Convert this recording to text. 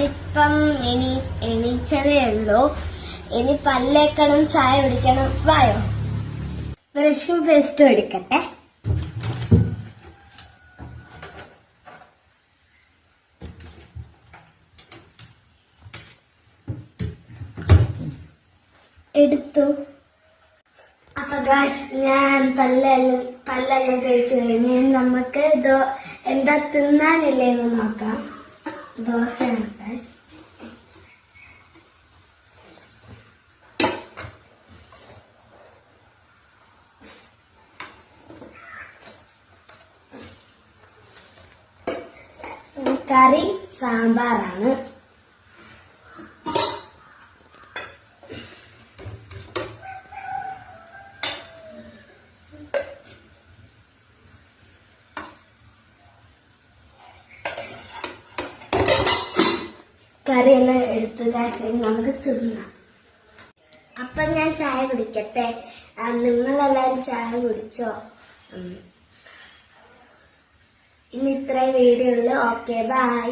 ഞാനിപ്പം എണീച്ചതേ ഉള്ളൂ. ഇനി പല്ലേക്കണം, ചായ കുടിക്കണം. വായോ, ബ്രഷും പേസ്റ്റും എടുക്കട്ടെ. എടുത്തു. അപ്പൊ ഗായ്സ്, ഞാൻ പല്ലെല്ലാം തേച്ച് കഴിഞ്ഞ് നമുക്ക് എന്താ തിന്നാനില്ലേന്ന് നോക്കാം. ദോശയാണ് ഗായ്സ്. കറി സാമ്പാറാണ്. കറിയെല്ലാം എടുത്ത് നമുക്ക് തിന്നാം. അപ്പൊ ഞാൻ ചായ കുടിക്കട്ടെ. നിങ്ങളെല്ലാരും ചായ കുടിച്ചോ? ഇനി ഇത്രയും വീഡിയോ ഉള്ളു. Okay, by.